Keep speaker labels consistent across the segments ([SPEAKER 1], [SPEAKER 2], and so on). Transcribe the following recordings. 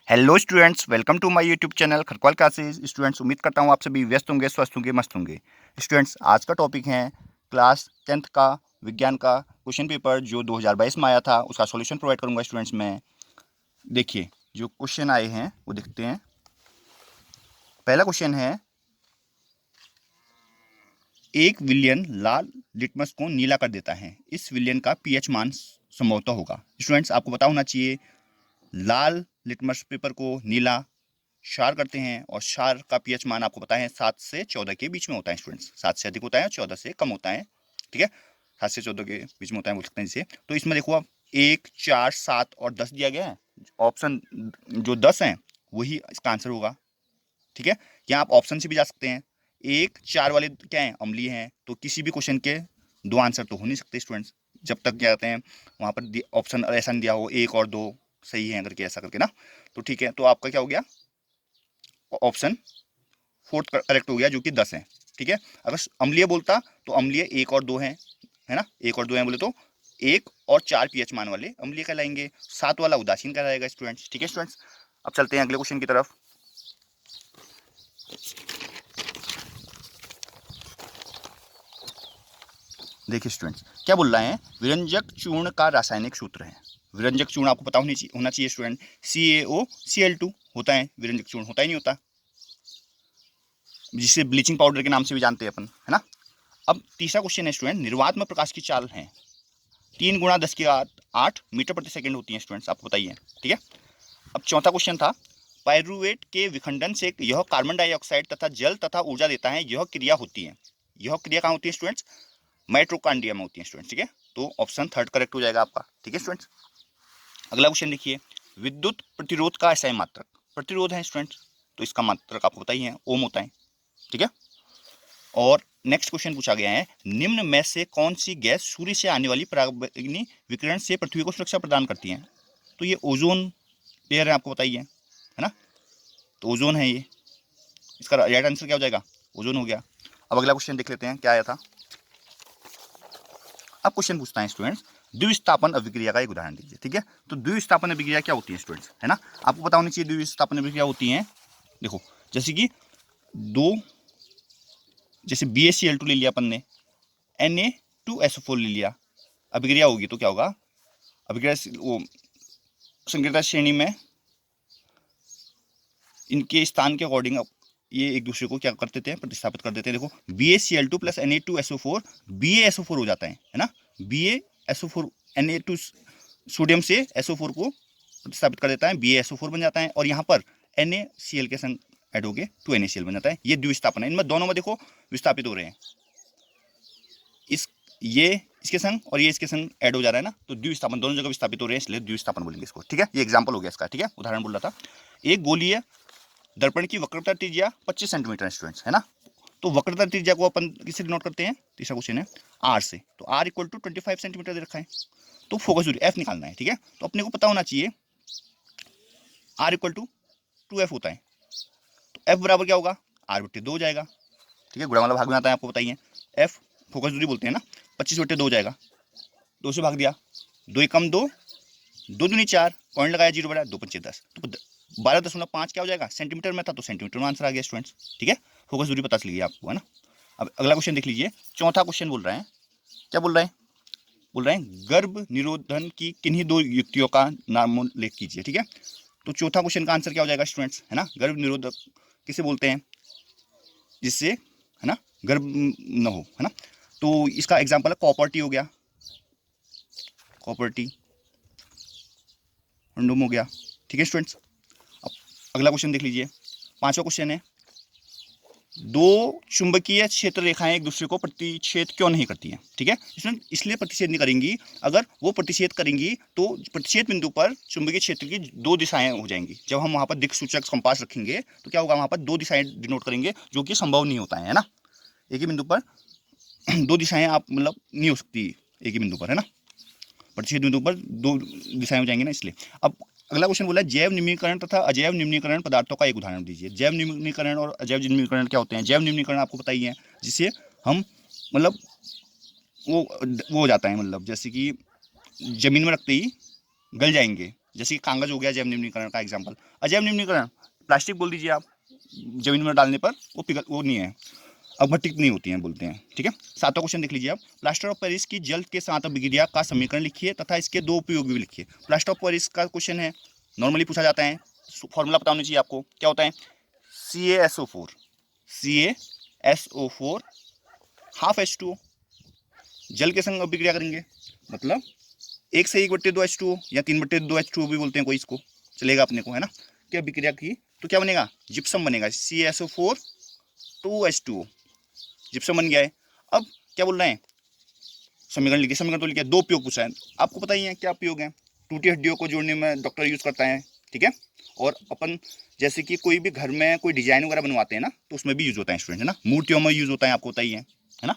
[SPEAKER 1] Hello students, welcome to my YouTube channel Kharkwal classes. Students, उम्मीद करता हूँ आप सभी व्यस्त होंगे, स्वस्थ होंगे, मस्त होंगे। स्टूडेंट्स, आज का टॉपिक है क्लास 10th का विज्ञान का क्वेश्चन पेपर जो 2022 में आया था, उसका सॉल्यूशन प्रोवाइड करूंगा स्टूडेंट्स में। देखिए, जो क्वेश्चन आए हैं वो देखते हैं। पहला क्वेश्चन है, एक विलयन लाल लिटमस को नीला कर देता है, इस विलयन का पीएच मान संभवतः होगा। स्टूडेंट्स, आपको पता होना चाहिए, लाल लिटमस पेपर को नीला क्षार करते हैं और क्षार का पीएच मान आपको पता है 7 से 14 के बीच में होता है। स्टूडेंट्स, 7 से अधिक होता है, 14 से कम होता है। ठीक है, 7 से 14 के बीच में होता है बोल सकते हैं जिसे। तो इसमें देखो, अब 1, 4, 7 और 10 दिया गया है। ऑप्शन जो 10 है वही इसका आंसर होगा। ठीक है, यहाँ आप ऑप्शन से भी जा सकते हैं। 1, 4 वाले क्या है, अम्लीय हैं, तो किसी भी क्वेश्चन के दो आंसर तो हो नहीं सकते स्टूडेंट्स, जब तक क्या कहते हैं वहाँ पर ऑप्शन ऐसा नहीं दिया हो 1 और 2 सही है करके, ऐसा करके ना। तो ठीक है, तो आपका क्या हो गया, ऑप्शन फोर्थ करेक्ट हो गया, जो कि 10 है। ठीक है, अगर अम्लीय बोलता तो अम्लीय 1 और 2 है ना, 1 और 2 है बोले तो 1 और 4 पीएच मान वाले अम्लीय कहलाएंगे, 7 वाला उदासीन कहलाएगा स्टूडेंट्स। ठीक है स्टूडेंट्स, अब चलते हैं अगले क्वेश्चन की तरफ। देखिए स्टूडेंट्स, क्या बोल रहा है, विरंजक चूर्ण का रासायनिक सूत्र है। विरंजक चूर्ण आपको पता होना चाहिए स्टूडेंट, CaOCl2 होता है। विरंजक चूर्ण होता ही नहीं होता, जिसे ब्लीचिंग पाउडर के नाम से भी जानते हैं अपन, है ना। अब तीसरा क्वेश्चन है स्टूडेंट, निर्वात में प्रकाश की चाल है 3 × 10⁸ मीटर प्रति सेकंड होती है स्टूडेंट्स, आपको बताइए। ठीक है, अब चौथा क्वेश्चन था, पायरुवेट के विखंडन से यह कार्बन डाइऑक्साइड तथा जल तथा ऊर्जा देता है, यह क्रिया होती है। यह क्रिया कहाँ होती है स्टूडेंट्स, माइटोकॉन्ड्रिया में होती है स्टूडेंट्स। ठीक है, तो ऑप्शन थर्ड करेक्ट हो जाएगा आपका। ठीक है स्टूडेंट्स, अगला क्वेश्चन देखिए, विद्युत प्रतिरोध का एसआई मात्रक, प्रतिरोध है स्टूडेंट्स, तो इसका मात्रक आपको बताइए ओम होता है। ठीक है, और नेक्स्ट क्वेश्चन पूछा गया है, निम्न में से कौन सी गैस सूर्य से आने वाली पराबैंगनी विकिरण से पृथ्वी को सुरक्षा प्रदान करती है। तो ये ओजोन लेयर है, आपको बताइए, है ना। तो ओजोन है ये, इसका राइट आंसर क्या हो जाएगा, ओजोन हो गया। अब अगला क्वेश्चन देख लेते हैं क्या आया था। अब क्वेश्चन पूछता है स्टूडेंट्स, द्विस्थापन अभिक्रिया का एक उदाहरण दीजिए। ठीक है, तो द्विस्थापन अभिक्रिया क्या होती है स्टूडेंट्स, है ना, आपको पता होनी चाहिए द्विस्थापन अभिक्रिया होती है। देखो, जैसे कि दो, जैसे BaCl2 ले लिया अपन ने, Na2SO4 ले लिया, अभिक्रिया होगी तो क्या होगा, अभिक्रिया वो संक्रियता श्रेणी में इनके स्थान के अकॉर्डिंग ये एक दूसरे को क्या करते थे, प्रतिस्थापित कर देते हैं। देखो, BaCl2 + Na2SO4 BaSO4 हो जाता है ना। BaSO4 Na2 सोडियम से SO4 को प्रतिस्थापित कर देता है, BaSO4 बन जाता है, और यहाँ पर NaCl के संग ऐड हो गए 2NaCl बन जाता है। ये द्विस्थापन है, इनमें दोनों में देखो विस्थापित हो रहे हैं, इस ये इसके संग और ये इसके संग ऐड हो जा रहा है ना, तो द्विस्थापन दोनों जगह विस्थापित हो रहे हैं, इसलिए द्विस्थापन बोलेंगे इसको। ठीक है, ये एग्जांपल हो गया इसका। ठीक है, उदाहरण बोल रहा था, एक गोलीय दर्पण की वक्रता त्रिज्या 25 सेंटीमीटर स्टूडेंट्स, है ना। तो वक्रता त्रिज्या को अपन किससे डिनोट करते हैं, तीसरा क्वेश्चन है R से, तो R = 25 सेंटीमीटर दे रखा है, तो फोकस दूरी F निकालना है। ठीक है, तो अपने को पता होना चाहिए R = 2F होता है, तो F बराबर क्या होगा, R/2 हो जाएगा। ठीक है, गुणा वाला भाग में आता है, आपको बताइए, F फोकस दूरी बोलते हैं ना, 25/2 हो जाएगा, 2 से भाग दिया, 2 × 2 = 2, 2 × 4, पॉइंट लगाया, 0 बढ़ा, 2 × 5 = 10, तो 12.5 क्या हो जाएगा, सेंटीमीटर में था तो सेंटीमीटर में आंसर आ गया स्टूडेंट्स। ठीक है, फोकस दूरी पता चल गई आपको, है ना। अब अगला क्वेश्चन देख लीजिए, चौथा क्वेश्चन बोल रहा है, क्या बोल रहा है, बोल रहे हैं गर्भ निरोधन की किन्हीं 2 युक्तियों का नाम उल्लेख कीजिए। ठीक है, तो चौथा क्वेश्चन का आंसर क्या हो जाएगा स्टूडेंट्स, है ना, गर्भ निरोधक किसे बोलते हैं, जिससे, है ना, गर्भ न हो, है ना। तो इसका एग्जाम्पल है कॉपर टी हो गया, कॉपर टी कंडोम हो गया। ठीक है स्टूडेंट्स, अब अगला क्वेश्चन देख लीजिए, पांचवा क्वेश्चन है, 2 चुंबकीय क्षेत्र रेखाएं एक दूसरे को प्रतिच्छेद क्यों नहीं करती हैं। ठीक है, इसलिए प्रतिच्छेद नहीं करेंगी, अगर वो प्रतिच्छेद करेंगी तो प्रतिच्छेद बिंदु पर चुंबकीय क्षेत्र की 2 दिशाएं हो जाएंगी। जब हम वहां पर दिक्सूचक कंपास रखेंगे तो क्या होगा, वहां पर 2 दिशाएं डिनोट करेंगे, जो कि संभव नहीं होता है ना। एक ही बिंदु पर 2 दिशाएं आप मतलब नहीं हो सकती एक ही बिंदु पर, है ना, प्रतिच्छेद बिंदु पर 2 दिशाएं हो जाएंगी ना, इसलिए। अब अगला क्वेश्चन बोला है, जैव निम्नीकरण तथा अजैव निम्नीकरण पदार्थों का एक उदाहरण दीजिए। जैव निम्नीकरण और अजैव निम्नीकरण क्या होते हैं, जैव निम्नीकरण आपको पता ही है, जिससे हम मतलब वो हो जाता है, मतलब जैसे कि जमीन में रखते ही गल जाएंगे, जैसे कि कागज हो गया जैव निम्नीकरण का एग्जाम्पल। अजैव निम्नीकरण प्लास्टिक बोल दीजिए आप, जमीन में डालने पर वो नहीं है, अपघटित नहीं होती हैं बोलते हैं, ठीक है। 7वां क्वेश्चन देख लीजिए आप, प्लास्टर ऑफ पेरिस की जल के साथ अभिक्रिया का समीकरण लिखिए तथा इसके दो उपयोग भी लिखिए। प्लास्टर ऑफ पेरिस का क्वेश्चन है, नॉर्मली पूछा जाता है, फॉर्मूला पता होना चाहिए आपको, क्या होता है CaSO4, CaSO4 हाफ H2O, जल के संग अभिक्रिया करेंगे, मतलब 1/2 H2O या 3/2 H2O भी बोलते हैं कोई, इसको चलेगा अपने को, है ना। क्या अभिक्रिया की तो क्या बनेगा, जिप्सम बनेगा, CaSO4 2H2O, जिप्सम बन गया है। अब क्या बोल रहे हैं, समीकरण लिखिए, समीकरण तो लिखिए, दो उपयोग पूछा है, आपको पता ही है क्या उपयोग है, टूटी हड्डियों को जोड़ने में डॉक्टर यूज करता है, ठीक है। और अपन जैसे कि कोई भी घर में कोई डिजाइन वगैरह बनवाते हैं ना, तो उसमें भी यूज होता है स्टूडेंट, है ना, मूर्तियों में यूज होता है, आपको पता ही है ना,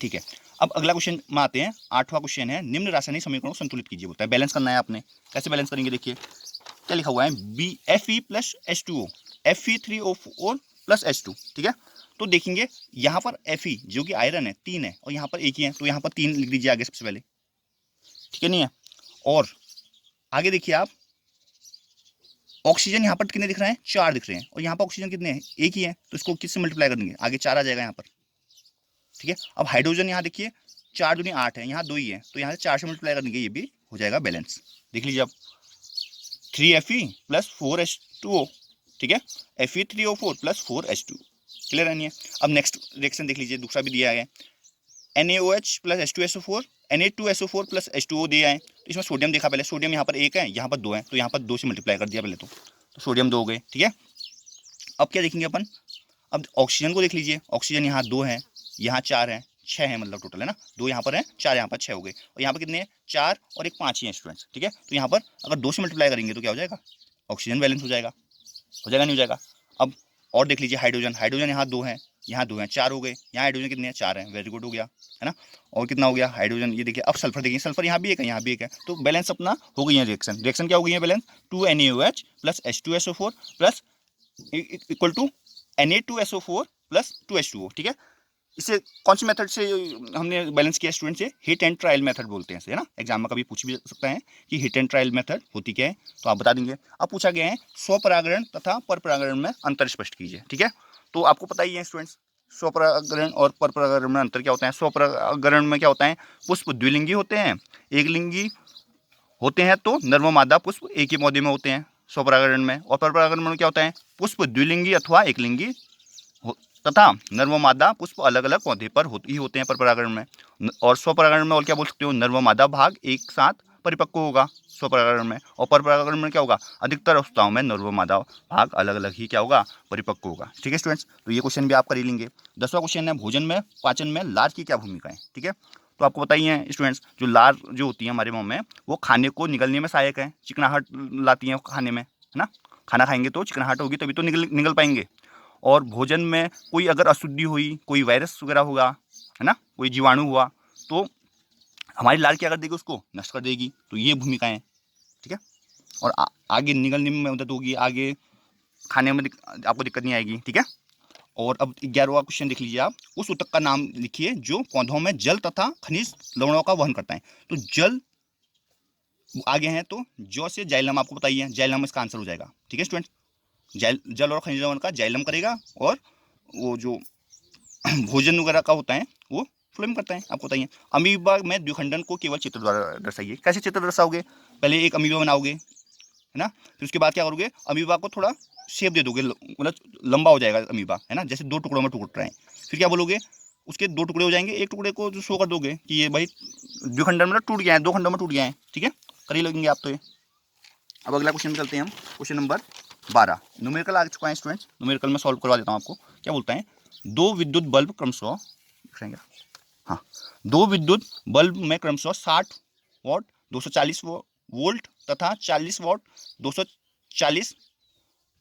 [SPEAKER 1] ठीक है। अब अगला क्वेश्चन में आते हैं, 8वां क्वेश्चन है, निम्न रासायनिक समीकरणों को संतुलित कीजिए, बोलता है बैलेंस करना है आपने। कैसे बैलेंस करेंगे, देखिए क्या लिखा हुआ है, Fe plus H2O, Fe3O4 plus H2, ठीक है। तो देखेंगे यहाँ पर Fe जो कि आयरन है 3 है और यहाँ पर 1 ही है, तो यहाँ पर 3 लिख दीजिए आगे सबसे पहले, ठीक है, नहीं है। और आगे देखिए आप, ऑक्सीजन यहाँ पर कितने दिख रहे हैं, 4 दिख रहे हैं, और यहाँ पर ऑक्सीजन कितने हैं, 1 ही है, तो इसको किससे मल्टीप्लाई करेंगे, आगे 4 आ जाएगा यहाँ पर, ठीक है। अब हाइड्रोजन यहाँ देखिए 4 दूनी 8 है, यहाँ 2 ही है, तो यहाँ से 4 से मल्टीप्लाई कर देंगे, ये भी हो जाएगा बैलेंस। देख लीजिए आप, 3Fe प्लस 4H2O, ठीक है, Fe3O4 प्लस 4H2, क्लियर है। अब नेक्स्ट रिएक्शन देख लीजिए, दूसरा भी दिया है, NaOH plus H2SO4, Na2SO4 plus H2O दिया है, तो इसमें सोडियम देखा पहले, सोडियम यहाँ पर 1 है, यहाँ पर 2 है, तो यहाँ पर 2 से मल्टीप्लाई कर दिया पहले, तो सोडियम 2 हो गए, ठीक है। अब क्या देखेंगे अपन, अब ऑक्सीजन को देख लीजिए, ऑक्सीजन यहाँ 2 है, यहाँ 4 है, 6 है, मतलब टोटल, है ना, 2 यहाँ पर है, 4 यहाँ पर, 6 हो गए, और यहाँ पर कितने हैं, 4 और 1 5 ही है स्टूडेंट्स, ठीक है। तो यहाँ पर अगर 2 से मल्टीप्लाई करेंगे तो क्या हो जाएगा, ऑक्सीजन बैलेंस हो जाएगा, नहीं हो जाएगा। अब और देख लीजिए हाइड्रोजन, हाइड्रोजन यहाँ 2 है, यहाँ 2 है, 4 हो गए, यहाँ हाइड्रोजन कितने हैं, 4 हैं, वेरी गुड हो गया, है ना। और कितना हो गया हाइड्रोजन, ये देखिए। अब सल्फर देखिए, सल्फर यहाँ भी एक है, यहाँ भी एक है, तो बैलेंस अपना हो गई है, रिएक्शन क्या हो गई है balance, 2NaOH plus H2SO4 plus equal to Na2SO4 plus 2H2O, ठीक है। इसे कौन सी मेथड से हमने बैलेंस किया स्टूडेंट से, हिट एंड ट्रायल मेथड बोलते हैं इसे, है ना। एग्जाम में कभी पूछ भी सकता है कि हिट एंड ट्रायल मेथड होती क्या है, तो आप बता देंगे। अब पूछा गया है स्वपरागण तथा परपरागण में अंतर स्पष्ट कीजिए, ठीक है। तो आपको पता ही है स्टूडेंट्स, स्वपरागण और परपरागण में अंतर क्या होता है। स्वपरागण में क्या होता है, पुष्प द्विलिंगी होते हैं, एक लिंगी होते हैं, तो नर व मादा पुष्प एक ही पौधे में होते हैं स्वपरागण में। और परपरागण में क्या होता है, पुष्प द्विलिंगी अथवा एक लिंगी तथा नर व मादा पुष्प अलग अलग पौधे पर होते हैं परपरागण में। और स्वपरागण में और क्या बोल सकते हो, नर व मादा भाग एक साथ परिपक्व होगा स्वपरागण में, और परपरागण में क्या होगा, अधिकतर अवस्थाओं में नर व मादा भाग अलग अलग ही क्या होगा, परिपक्व होगा, ठीक है स्टूडेंट्स। तो ये क्वेश्चन भी आप कर ही लेंगे। 10वां क्वेश्चन है, भोजन में पाचन में लार की क्या भूमिका है, ठीक है। तो आपको पता ही है स्टूडेंट्स, जो लार जो होती है हमारे मुंह में, वो खाने को निगलने में सहायक है, चिकनाहट लाती है खाने में, है ना। खाना खाएंगे तो चिकनाहट होगी, तभी तो निगल पाएंगे। और भोजन में कोई अगर अशुद्धि हुई, कोई वायरस वगैरह होगा, है ना, कोई जीवाणु हुआ, तो हमारी लार क्या कर देगी, उसको नष्ट कर देगी। तो ये भूमिकाएं, ठीक है। और आगे निगलने में मदद होगी, आगे खाने में आपको दिक्कत नहीं आएगी, ठीक है। और अब 11वां क्वेश्चन देख लीजिए आप, उस ऊतक का नाम लिखिए जो पौधों में जल तथा खनिज लवणों का वहन करता है। तो जल आगे हैं, तो जो से जाइलम आपको बताइए, जाइलम इसका आंसर हो जाएगा, ठीक है स्टूडेंट। जल और खनिज लवण का जाइलम करेगा, और वो जो भोजन वगैरह का होता है वो फ्लोएम करता है, आपको बताइए। अमीबा में द्विखंडन को केवल चित्र द्वारा दर्शाइए। कैसे चित्र दर्शाओगे, पहले एक अमीबा बनाओगे, है ना, फिर उसके बाद क्या करोगे, अमीबा को थोड़ा शेप दे दोगे, मतलब लंबा हो जाएगा अमीबा, है ना, जैसे 2 टुकड़ों में टूट रहे हैं। फिर क्या बोलोगे, उसके 2 टुकड़े हो जाएंगे, एक टुकड़े को जो शो कर दोगे कि ये भाई द्विखंडन में टूट गया है, 2 खंडों में टूट गया है, ठीक है, कर ही लगेंगे आप तो ये। अब अगला क्वेश्चन में चलते हैं हम, क्वेश्चन नंबर 12। न्यूमेरिकल आ चुका है स्टूडेंट्स, न्यूमेरिकल में सॉल्व करवा देता हूँ आपको। क्या बोलता है, 2 विद्युत बल्ब क्रमशः, हाँ, 2 विद्युत बल्ब में क्रमशः 60 वाट 240 वोल्ट तथा 40 वाट 240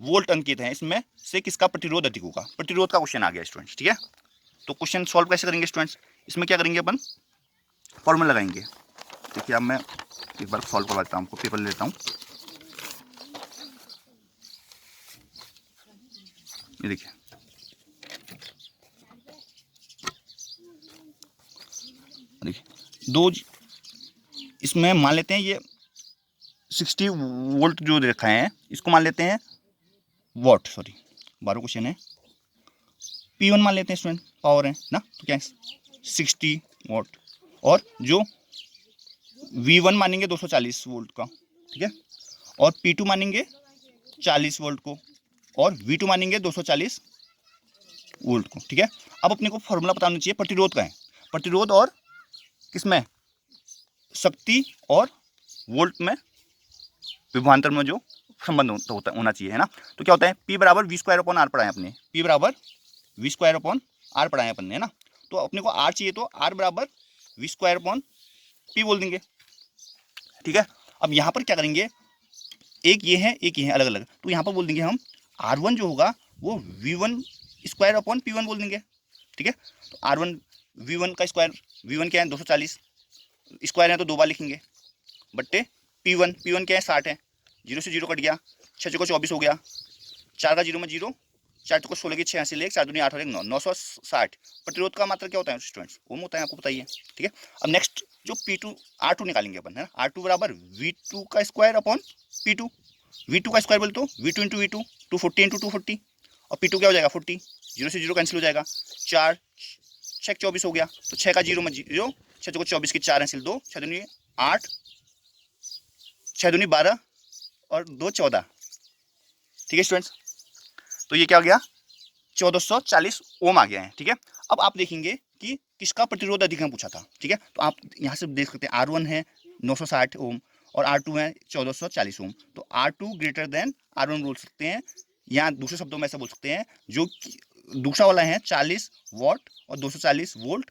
[SPEAKER 1] वोल्ट अंकित है, इसमें से किसका प्रतिरोध अधिक होगा। प्रतिरोध का क्वेश्चन आ गया स्टूडेंट्स, ठीक है। तो क्वेश्चन सॉल्व कैसे करेंगे स्टूडेंट्स, इसमें क्या करेंगे अपन, फॉर्मूला लगाएंगे। देखिए अब मैं एक बार सॉल्व करवा देता हूँ, आपको पेपर ले लेता हूँ। ये देखिए, देखिए 2, इसमें मान लेते हैं ये 60 वोल्ट जो रखा है इसको मान लेते हैं वॉट, सॉरी 12 क्वेश्चन है, P1 मान लेते हैं स्टूडेंट, पावर है ना, तो क्या है 60 वॉट। और जो V1 मानेंगे 240 वोल्ट का, ठीक है, और P2 मानेंगे 40 वोल्ट को, और V2 मानेंगे 240 वोल्ट को, ठीक है। अब अपने को फॉर्मूला पता होना चाहिए प्रतिरोध का है, प्रतिरोध और किसमें, शक्ति और वोल्ट में, विभवांतर में जो संबंध होना चाहिए, है ना। तो क्या होता है, P बराबर V स्क्वायर अपॉन R पढ़ाए अपने, P बराबर V स्क्वायर अपॉन R पढ़ाए अपन ने, है ना। तो अपने को R चाहिए तो R बराबर V स्क्वायर अपॉन P बोल देंगे, ठीक है। अब यहाँ पर क्या करेंगे, एक ये है एक ये है अलग अलग, तो यहाँ पर बोल देंगे हम R1 जो होगा वो V1 स्क्वायर अपॉन P1 बोल देंगे, ठीक है। तो R1 V1 का स्क्वायर, V1 क्या है 240, स्क्वायर है तो 2 बार लिखेंगे, बट्टे P1 क्या है 60 है, 0 से 0 कट गया, 6 को 24 हो गया, 4 का 0 में 0, 4 को 16 की 6 से ले 4 दूनी 8 और 1 9, 960। प्रतिरोध का मात्रा क्या होता है स्टूडेंट्स, ओम होता है, आपको बताइए, ठीक है। अब नेक्स्ट जो P2 R2 निकालेंगे अपन, है ना, R2 बराबर V2 का स्क्वायर अपॉन P2, V2 का स्क्वायर बोले तो V2 इंटू V2, 240 इंटू 240, और P2 क्या हो जाएगा 40, 0 से 0 कैंसिल हो जाएगा, 4 6 24 हो गया, तो 6 का 0 में 0, 6 को 24 की 4 कैंसिल 2, 6 दूनी 8, 6 दूनी 12 और 2 14, ठीक है स्टूडेंट्स। तो ये क्या हो गया 1440 ओम आ गया है, ठीक है। अब आप देखेंगे कि किसका प्रतिरोध अधिक है पूछा था, ठीक है। तो आप यहाँ से देख सकते हैं R1 है 960 ओम और R2 है 1440 ओम, तो R2 ग्रेटर देन R1 बोल सकते हैं, या दूसरे शब्दों में ऐसा बोल सकते हैं, जो दूसरा वाला है 40 वॉट और 240 वोल्ट,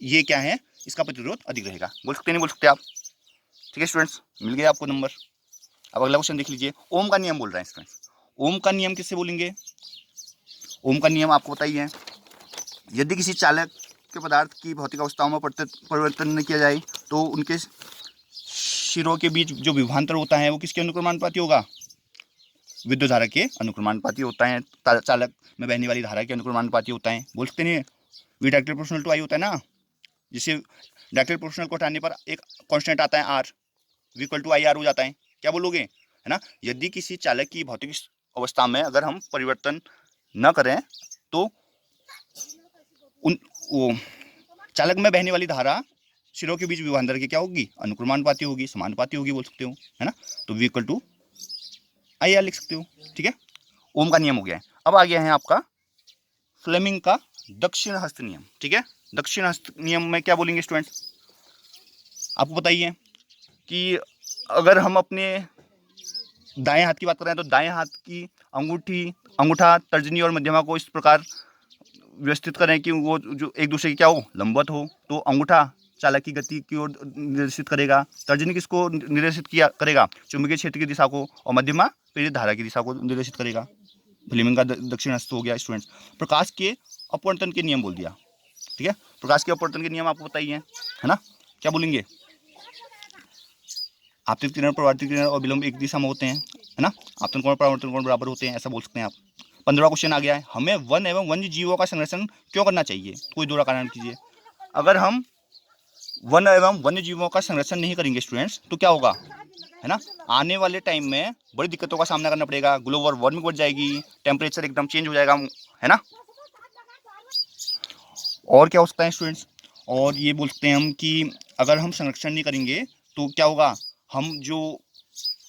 [SPEAKER 1] ये क्या है, इसका प्रतिरोध अधिक रहेगा, बोल सकते नहीं बोल सकते आप, ठीक है स्टूडेंट्स, मिल गया आपको नंबर। अब अगला क्वेश्चन देख लीजिए, ओम का नियम बोल रहे हैं स्टूडेंट्स, ओम का नियम किससे बोलेंगे, ओम का नियम आपको बताइए, यदि किसी चालक के पदार्थ की भौतिक अवस्थाओं में परिवर्तन न किया जाए तो उनके सिरों के बीच जो विभवांतर होता है वो किसके अनुक्रमानुपाती होगा, विद्युत धारा के अनुक्रमानुपाती होता है, चालक में बहने वाली धारा के अनुक्रमानुपाती होता है, बोल सकते नहीं, वी डायरेक्टली प्रोपोर्शनल टू आई होता है ना, जिसे डायरेक्टली प्रोपोर्शनल को हटाने पर एक कांस्टेंट आता है R, V equal to I R हो जाता है, क्या बोलोगे, है ना। यदि किसी चालक की भौतिक अवस्था में अगर हम परिवर्तन न करें तो वो चालक में बहने वाली धारा सिरों के बीच विभवांतर की क्या होगी, अनुक्रमानुपाती होगी, समानुपाती होगी, बोल सकते हो, है ना। तो v equal to I R लिख सकते हो, ठीक है। ओम का नियम हो गया है। अब आ गया है आपका फ्लेमिंग का दक्षिण हस्त नियम, ठीक है। दक्षिण हस्त नियम में क्या बोलेंगे स्टूडेंट्स, आपको बताइए कि अगर हम अपने दाएं हाथ की बात कर रहे हैं तो दाएं हाथ की अंगूठा, तर्जनी और मध्यमा को इस प्रकार व्यवस्थित करें कि वो जो एक दूसरे की क्या हो, लंबवत हो, तो अंगूठा चालक की गति की ओर निर्देशित करेगा, तर्जनी किसको निर्देशित किया करेगा, चुंबकीय क्षेत्र की दिशा को, और मध्यमा प्रेरित धारा की दिशा को निर्देशित करेगा। फ्लेमिंग का दक्षिण हस्त हो गया स्टूडेंट्स। प्रकाश के अपवर्तन के नियम बोल दिया, ठीक है। प्रकाश के अपवर्तन के नियम आपको बताइए, है ना, क्या बोलेंगे, आपतित किरण, परावर्तित किरण और विलंब एक दिशा में होते हैं, है ना, आपतन कोण परावर्तन कोण बराबर होते हैं, ऐसा बोल सकते हैं आप। 15वां क्वेश्चन आ गया है, हमें वन एवं वन्य जीवों का संरक्षण क्यों करना चाहिए, कोई दो कारण कीजिए। अगर हम वन एवं वन्य जीवों का संरक्षण नहीं करेंगे स्टूडेंट्स तो क्या होगा, है ना, आने वाले टाइम में बड़ी दिक्कतों का सामना करना पड़ेगा, ग्लोबल वार्मिंग बढ़ जाएगी, टेम्परेचर एकदम चेंज हो जाएगा, है ना। और क्या हो सकता है स्टूडेंट्स, और ये बोल सकते हैं हम कि अगर हम संरक्षण नहीं करेंगे तो क्या होगा, हम जो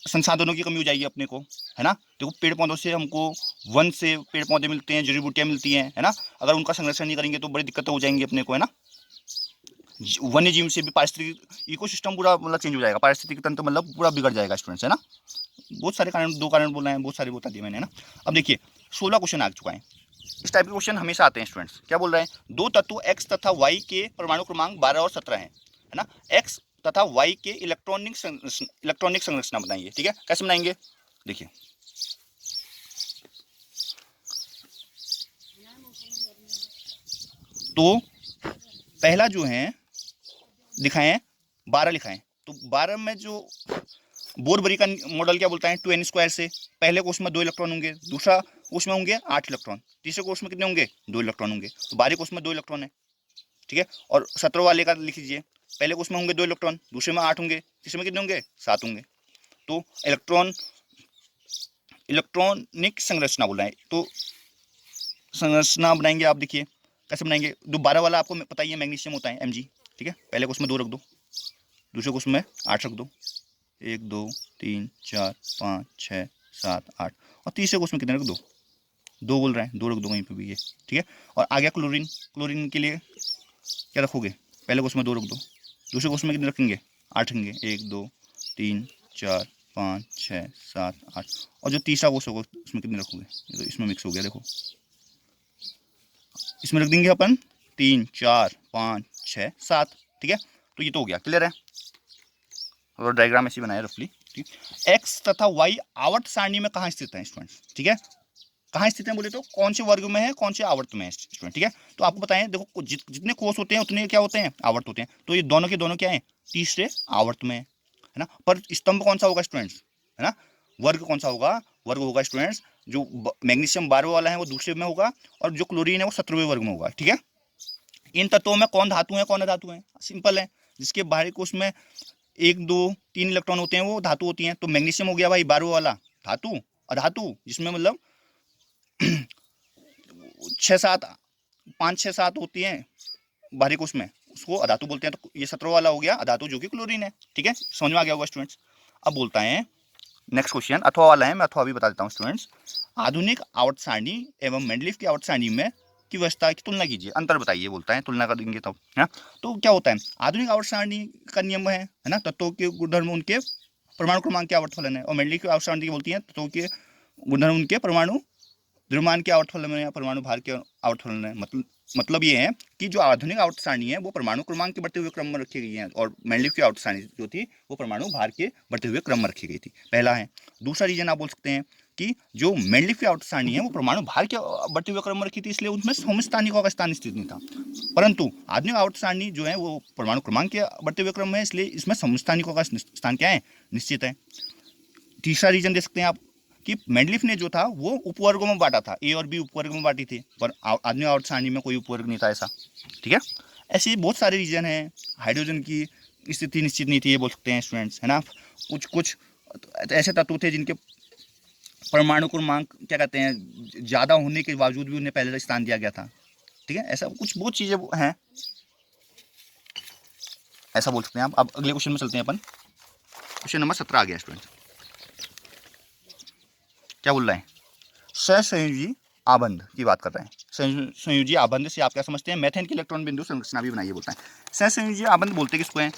[SPEAKER 1] संसाधनों की कमी हो जाएगी अपने को, है ना। देखो पेड़ पौधों से हमको, वन से पेड़ पौधे मिलते हैं, जड़ी बूटियाँ मिलती हैं, है ना, अगर उनका संरक्षण नहीं करेंगे तो बड़ी दिक्कतें हो जाएंगी अपने को, है ना। वन्य जीव से भी पारिस्थितिक इकोसिस्टम पूरा मतलब चेंज हो जाएगा, पारिस्थितिक तंत्र मतलब पूरा बिगड़ जाएगा स्टूडेंट्स, है ना। बहुत सारे कारण, दो कारण बोल रहे हैं, बहुत सारे बता दिए मैंने, है ना। अब देखिए 16 क्वेश्चन आ चुका है, इस टाइप के क्वेश्चन हमेशा आते हैं स्टूडेंट्स। क्या बोल रहे हैं, दो तत्व x तथा y के परमाणु क्रमांक 12 और 17 है ना, x तथा y के इलेक्ट्रॉनिक संरचना बनाइए, ठीक है। कैसे बनाएंगे, देखिए तो पहला जो है दिखाएं 12 लिखाएं, तो 12 में जो बोरबरी का मॉडल क्या बोलता है 2n² से, पहले कोष में 2 इलेक्ट्रॉन होंगे, दूसरा कोष में होंगे 8 इलेक्ट्रॉन, तीसरे कोष में कितने होंगे 2 इलेक्ट्रॉन होंगे, तो 12 कोष में 2 इलेक्ट्रॉन है, ठीक है। और 17 वाले का लिख लीजिए, पहले कोष में होंगे 2 इलेक्ट्रॉन, दूसरे में 8 होंगे, तीसरे में कितने होंगे 7 होंगे, तो इलेक्ट्रॉनिक संरचना बोल रहे हैं, तो संरचना बनाएंगे आप, देखिए कैसे बनाएंगे। जो 12 वाला आपको पता ही है मैग्नीशियम होता है Mg, ठीक है। पहले को उसमें 2 रख दो, दूसरे को उसमें 8 रख दो, 1 2 3 4 5 6 7 8, और तीसरे को उसमें कितने रख दो, 2 बोल रहे हैं, 2 रख दो कहीं पे भी ये, ठीक है। और आ गया क्लोरीन, क्लोरीन के लिए क्या रखोगे, पहले को उसमें 2 रख दो, दूसरे को उसमें कितने रखेंगे, 8 रखेंगे, 1 2 3 4 5 6 7 8, और जो तीसरा कोष होगा उसमें कितने रखोगे, ये तो इसमें मिक्स हो गया, देखो इसमें रख देंगे अपन 3 4 5 6 7, ठीक है। तो ये तो हो गया, क्लियर है। और डायग्राम ऐसे बनाया रफली, ठीक। एक्स तथा वाई आवर्त सारणी में कहाँ स्थित है स्टूडेंट्स, ठीक है। कहाँ स्थित है बोले तो कौन से वर्ग में है, कौन से आवर्त में है स्टूडेंट, ठीक है। तो आपको बताएं, देखो जितने कोष होते हैं उतने क्या होते हैं, आवर्त होते हैं। तो ये दोनों के दोनों क्या है, तीसरे आवर्त में है ना। पर स्तंभ कौन सा होगा स्टूडेंट्स, है ना, वर्ग कौन सा होगा, वर्ग होगा स्टूडेंट्स जो मैग्नीशियम 12 वाला है वो दूसरे में होगा, और जो क्लोरीन है वो 17वें वर्ग में होगा, ठीक है। इन तत्वों में कौन धातु है, कौन अधातु है, सिंपल है। जिसके बाहरी कोष में 1 2 3 इलेक्ट्रॉन होते हैं वो धातु होती हैं। तो मैग्नीशियम हो गया भाई 12 वाला धातु, अधातु जिसमें मतलब 6 7 5 6 7 होती है बाहरी कोष में, उसको अधातु बोलते हैं। तो ये 17 वाला हो गया अधातु जो कि क्लोरीन है, ठीक है। समझ में आ गया होगा स्टूडेंट्स। अब बोलता है नेक्स्ट क्वेश्चन, अथवा वाला है, मैं अथवा भी बता देता हूँ स्टूडेंट्स। आधुनिक आवर्त सारणी एवं मेंडलीफ की आवर्त सारणी में की व्यवस्था की तुलना कीजिए, अंतर बताइए, बोलता है तुलना करेंगे तब, है। तो क्या होता है, आधुनिक आवर्त सारणी का नियम है ना, तत्वों के गुणधर्म उनके परमाणु क्रमांक के आवर्त फलन है। और मेंडलीफ की आवर्त सारणी बोलती है तत्वों के गुणधर्म उनके परमाणु द्रव्यमान के आवर्त फलन में या परमाणु भार के आवर्त फलन है। मतलब ये है कि जो आधुनिक आवर्त सारणी है वो परमाणु क्रमांक के बढ़ते हुए क्रम में रखी गई है, और मेंडलीफ की आवर्त सारणी जो थी वो परमाणु भार के बढ़ते हुए क्रम में रखी गई थी, पहला है। दूसरा रीजन आप बोल सकते हैं कि जो मेंडलीफ की आवर्त सारणी है वो परमाणु भार के बढ़ते हुए क्रम में रखी थी, इसलिए उसमें समस्थानिकों का स्थान स्थित नहीं था। परंतु आधुनिक आवर्त सारणी जो है वो परमाणु क्रमांक के बढ़ते हुए क्रम में है, इसलिए इसमें समस्थानिकों का स्थान क्या है, निश्चित है। तीसरा रीजन दे सकते हैं आप कि मेंडलीफ ने जो था वो उपवर्गों में बांटा था, ए और बी उपवर्ग में बांटी थी, पर आधुनिक आवर्त सारणी में कोई उपवर्ग नहीं था ऐसा, ठीक है। ऐसे बहुत सारे रीजन हैं। हाइड्रोजन की स्थिति निश्चित नहीं थी, ये बोल सकते हैं स्टूडेंट्स, है ना। कुछ ऐसे तत्व थे जिनके परमाणु क्रमांक क्या कहते हैं ज़्यादा होने के बावजूद भी उन्हें पहले स्थान दिया गया था, ठीक है। ऐसा कुछ बहुत चीज़ें हैं, ऐसा बोल सकते हैं आप। अब अगले क्वेश्चन में चलते हैं अपन। क्वेश्चन नंबर 17 आ गया स्टूडेंट, क्या बोल रहा है, सहसंयोजी आबंध की बात कर रहे हैं। संयोजी आबंध से आप क्या समझते हैं, मेथेन की इलेक्ट्रॉन बिंदु संरचना भी बनाइए, बोलता है। सहसंयोजी आबंध बोलते किसको हैं,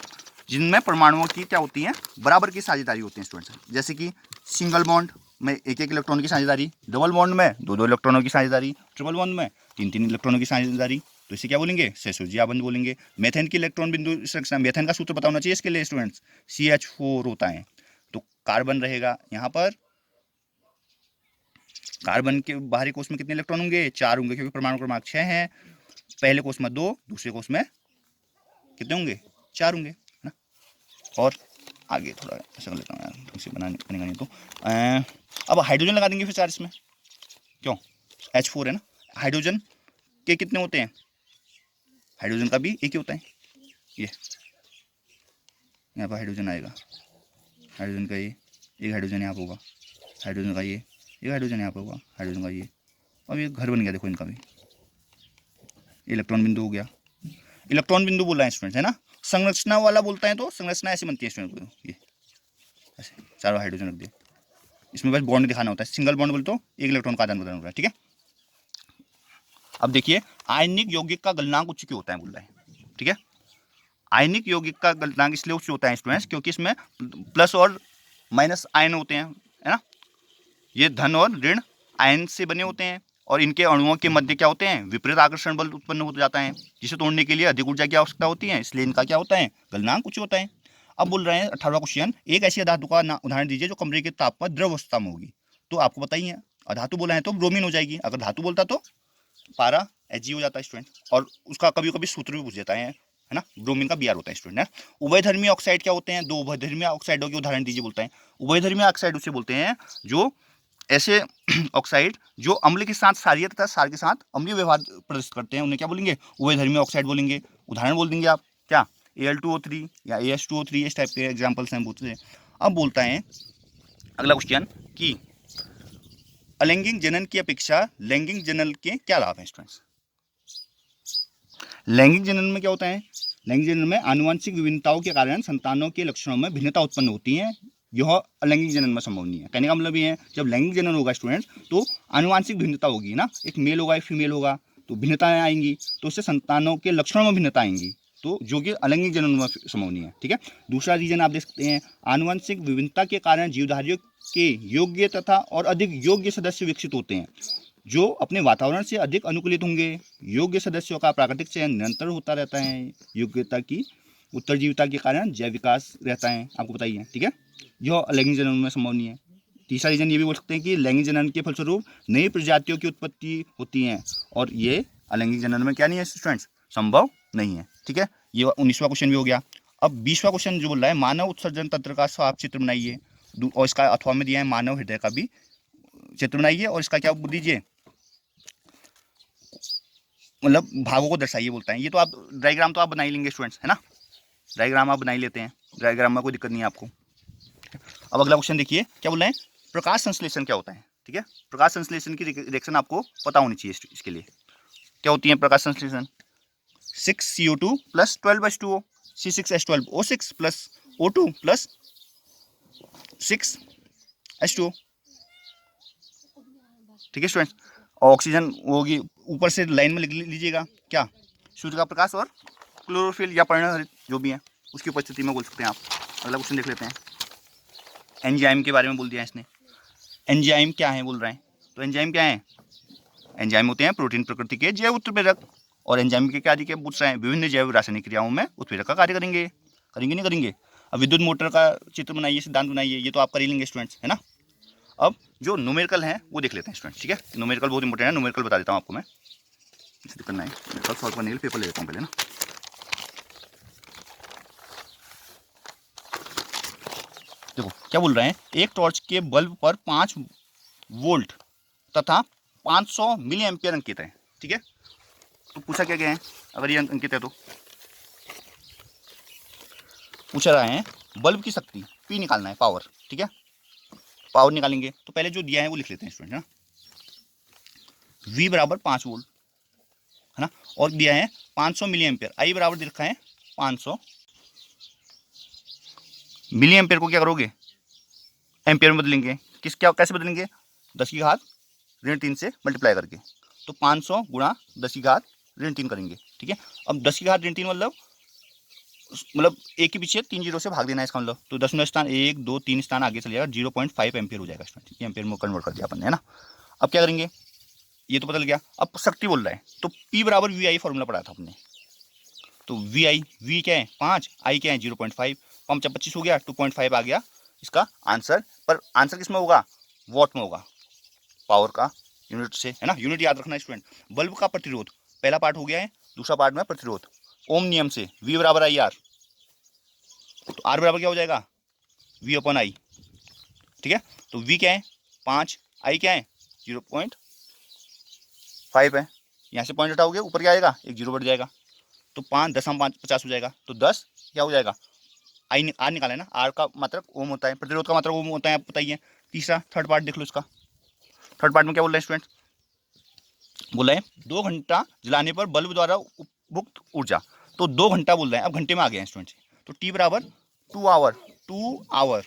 [SPEAKER 1] जिनमें परमाणुओं की क्या होती है, बराबर की साझेदारी होती है स्टूडेंट्स। जैसे कि सिंगल बॉन्ड में 1 1 इलेक्ट्रॉन की साझेदारी, डबल बॉन्ड में 2 2 इलेक्ट्रॉनों की साझेदारी, ट्रिपल बॉन्ड में 3 3 इलेक्ट्रॉनों की साझेदारी। तो इसे क्या बोलेंगे, सहसंयोजी आबंध बोलेंगे। मेथेन की इलेक्ट्रॉन बिंदु संरचना, मेथेन का सूत्र पता होना चाहिए इसके लिए स्टूडेंट्स, CH4 होता है। तो कार्बन रहेगा यहाँ पर, कार्बन के बाहरी कोष में कितने इलेक्ट्रॉन होंगे, 4 होंगे, क्योंकि परमाणु क्रमांक 6 है। पहले कोष में 2, दूसरे कोष में कितने होंगे, 4 होंगे, है ना। और आगे थोड़ा ऐसा कर लेता हूँ यार, इसे बनेगा नहीं तो। अब हाइड्रोजन लगा देंगे फिर 4 इसमें, क्यों, H4 है ना। हाइड्रोजन के कितने होते हैं, हाइड्रोजन का भी एक ही होता है, ये यहाँ पर हाइड्रोजन आएगा, हाइड्रोजन का ये एक हाइड्रोजन यहाँ पर होगा, हाइड्रोजन का ये एक हाइड्रोजन यहाँ पर होगा, हाइड्रोजन का ये, अब ये घर बन गया देखो इनका भी, इलेक्ट्रॉन बिंदु हो गया। इलेक्ट्रॉन बिंदु बोला है स्टूडेंट, है ना। संरचना वाला बोलता है तो संरचना ऐसी बनती है स्टूडेंट, ये ऐसे 4 हाइड्रोजन रख दिए, इसमें बस बॉन्ड दिखाना होता है। सिंगल बॉन्ड बोले तो 1 इलेक्ट्रॉन का आदान प्रदान हो रहा है, ठीक है। अब देखिए आयनिक यौगिक का गलनांक उच्च क्यों होता है बोल रहा है, ठीक है। आयनिक यौगिक का गलनांक इसलिए उच्च होता है स्टूडेंट्स क्योंकि इसमें प्लस और माइनस आयन होते हैं, है ना। ये धन और ऋण आयन से बने होते हैं, और इनके अणुओं के मध्य क्या होते हैं, विपरीत आकर्षण बल उत्पन्न हो जाता है, जिसे तोड़ने के लिए अधिक ऊर्जा की आवश्यकता होती है, इसलिए इनका क्या होता है, गलनांक उच्च होता है। अब बोल रहे हैं 18वां क्वेश्चन, एक ऐसी धातु का उदाहरण दीजिए जो कमरे के ताप पर द्रव अवस्था में होगी। तो आपको बताइए, अधातु बोला है तो ब्रोमीन हो जाएगी, अगर धातु बोलता तो पारा Hg हो जाता है स्टूडेंट, और उसका कभी कभी सूत्र भी पूछ देता है ना, ब्रोमीन का Br होता है स्टूडेंट, है। उभयधर्मी ऑक्साइड क्या होते हैं, 2 उभयधर्मी ऑक्साइडों के उदाहरण दीजिए, बोलता है। उभयधर्मी ऑक्साइड उसे बोलते हैं जो ऐसे ऑक्साइड जो अम्ल के साथ क्षारीय तथा क्षार के साथ अम्लीय व्यवहार प्रदर्शित करते हैं, उन्हें क्या बोलेंगे, उभयधर्मी ऑक्साइड बोलेंगे। उदाहरण बोल देंगे आप क्या, Al2O3 या AS2O3, इस टाइप के एग्जाम्पल्स हैं बहुत से। अब बोलता है अगला क्वेश्चन कि अलैंगिक जनन की अपेक्षा लैंगिक जनन के क्या लाभ हैं स्टूडेंट्स। लैंगिक जनन में क्या होता है, लैंगिक जनन में आनुवंशिक विभिन्नताओं के कारण संतानों के लक्षणों में भिन्नता उत्पन्न होती है, यह अलैंगिक जनन में संभव नहीं है। कहने का मतलब ये है जब लैंगिक जनन होगा स्टूडेंट्स तो आनुवंशिक भिन्नता होगी ना, एक मेल होगा एक फीमेल होगा तो भिन्नताएं आएंगी, तो उससे संतानों के लक्षणों में भिन्नता आएंगी, तो जो कि अलैंगिक जनन में संभव नहीं है। ठीक है, दूसरा रीजन आप देख सकते हैं, आनुवंशिक विभिन्नता के कारण जीवधारियों के योग्य तथा और अधिक योग्य सदस्य विकसित होते हैं जो अपने वातावरण से अधिक अनुकूलित होंगे। योग्य सदस्यों का प्राकृतिक चयन निरंतर होता रहता है। योग्यता की उत्तरजीविता के कारण जैव विकास रहता है, आपको बताइए। ठीक है, यह लैंगिक जनन में संभव नहीं है। तीसरा रीजन ये भी बोल सकते हैं कि लैंगिक जनन के फलस्वरूप नई प्रजातियों की उत्पत्ति होती है, और ये अलैंगिक जनन में क्या नहीं है स्टूडेंट्स, संभव नहीं है। ठीक है, ये 19वां क्वेश्चन भी हो गया। अब 20वां क्वेश्चन जो बोल रहा है मानव उत्सर्जन तंत्र का साफ चित्र बनाइए, और इसका अथवा में दिया है मानव हृदय का भी चित्र बनाइए, और इसका क्या दीजिए, मतलब भागों को दर्शाइए बोलता है। ये तो आप डायग्राम तो आप बना ही लेंगे स्टूडेंट्स, है ना, डायग्राम आप बना ही लेते हैं, डायग्राम में कोई दिक्कत नहीं है आपको। अब अगला क्वेश्चन देखिए क्या बोल रहे हैं, प्रकाश संश्लेषण क्या होता है। ठीक है, प्रकाश संश्लेषण की रिएक्शन आपको पता होनी चाहिए। इसके लिए क्या होती है प्रकाश संश्लेषण, 6CO2 plus 12H2O, C6H12O6 plus O2 plus 6H2O। ठीक है स्टूडेंट्स, ऑक्सीजन होगी, ऊपर से लाइन में लिख लीजिएगा क्या, सूर्य का प्रकाश और क्लोरोफिल या पर्णहरित जो भी है उसकी उपस्थिति में बोल सकते हैं आप। अगला क्वेश्चन देख लेते हैं, एंजाइम के बारे में बोल दिया इसने। एंजाइम क्या है बोल रहे हैं, तो एंजाइम क्या है, एंजाइम होते हैं प्रोटीन प्रकृति के जैव उत्प्रेरक, और एंजाइम के कार्य क्या पूछ रहे हैं, विभिन्न जैव रासायनिक क्रियाओं में उत्प्रेरक का कार्य करेंगे, करेंगे नहीं करेंगे। अब विद्युत मोटर का चित्र बनाइए, सिद्धांत बनाइए, ये तो आप कर ही लेंगे स्टूडेंट्स, है ना। अब जो न्यूमेरिकल है वो देख लेते हैं स्टूडेंट्स। ठीक है, न्यूमेरिकल बहुत इंपॉर्टेंट है, न्यूमेरिकल बता देता हूँ आपको मैं, इसे करना है न्यूमेरिकल सॉल्व करने के लिए पेपर ले लेता हूँ पहले ना। देखो क्या बोल रहे हैं, एक टॉर्च के बल्ब पर 5 वोल्ट तथा 500 मिली एम्पियर अंकित है। ठीक है, तो पूछा क्या गया है, अगर ये अंकित है तो पूछा रहा है बल्ब की शक्ति P निकालना है, पावर। ठीक है, पावर निकालेंगे तो पहले जो दिया है वो लिख लेते हैं स्टूडेंट, है ना। V बराबर 5 वोल्ट, है ना, और दिया है 500 मिली एम्पियर, I बराबर दे रखा है 500 मिली एम्पियर को क्या करोगे, एम्पियर में बदलेंगे, किस क्या कैसे बदलेंगे, 10 की घात ऋण 3 से मल्टीप्लाई करके, तो 500 गुणा 10 की घात ऋण 3 करेंगे। ठीक है, अब 10 की घात ऋण 3 मतलब एक के पीछे 3 जीरो से भाग देना है इसका मतलब, तो 10वें स्थान 1 2 3 स्थान आगे चले जाएगा, 0.5 एम्पियर हो जाएगा स्टूडेंट, एम्पियर में कन्वर्ट कर दिया अपन ने, है ना। अब क्या करेंगे, ये तो बदल गया, अब शक्ति बोल रहा है तो P बराबर VI फॉर्मूला पढ़ा था हमने, तो VI, V क्या है 5, I क्या है 0.5, 5 25 हो गया, 2.5 आ गया इसका आंसर। पर आंसर किस में होगा, वॉट में होगा, पावर का यूनिट से, है ना, यूनिट याद रखना स्टूडेंट। बल्ब का प्रतिरोध पहला पार्ट हो गया है, दूसरा पार्ट में प्रतिरोध ओम नियम से V बराबर IR, तो R बराबर क्या हो जाएगा V अपॉन I। ठीक है, तो V क्या है 5, I क्या है 0.5 है, यहाँ से पॉइंट हटाओगे ऊपर क्या आएगा, एक जीरो बढ़ जाएगा, तो 5 10 5 50 हो जाएगा, तो 10 क्या हो जाएगा, आर निकाला है ना, आर का मात्रक ओम होता है, प्रतिरोध का मात्रक ओम होता है, आप बताइए। तीसरा थर्ड पार्ट देख लो इसका, थर्ड पार्ट में क्या बोल रहे हैं स्टूडेंट, बोला है 2 घंटा जलाने पर बल्ब द्वारा उपभुक्त ऊर्जा, तो 2 घंटा बोल रहे हैं, अब घंटे में आ गए हैं स्टूडेंट, तो टी बराबर 2 आवर, 2 आवर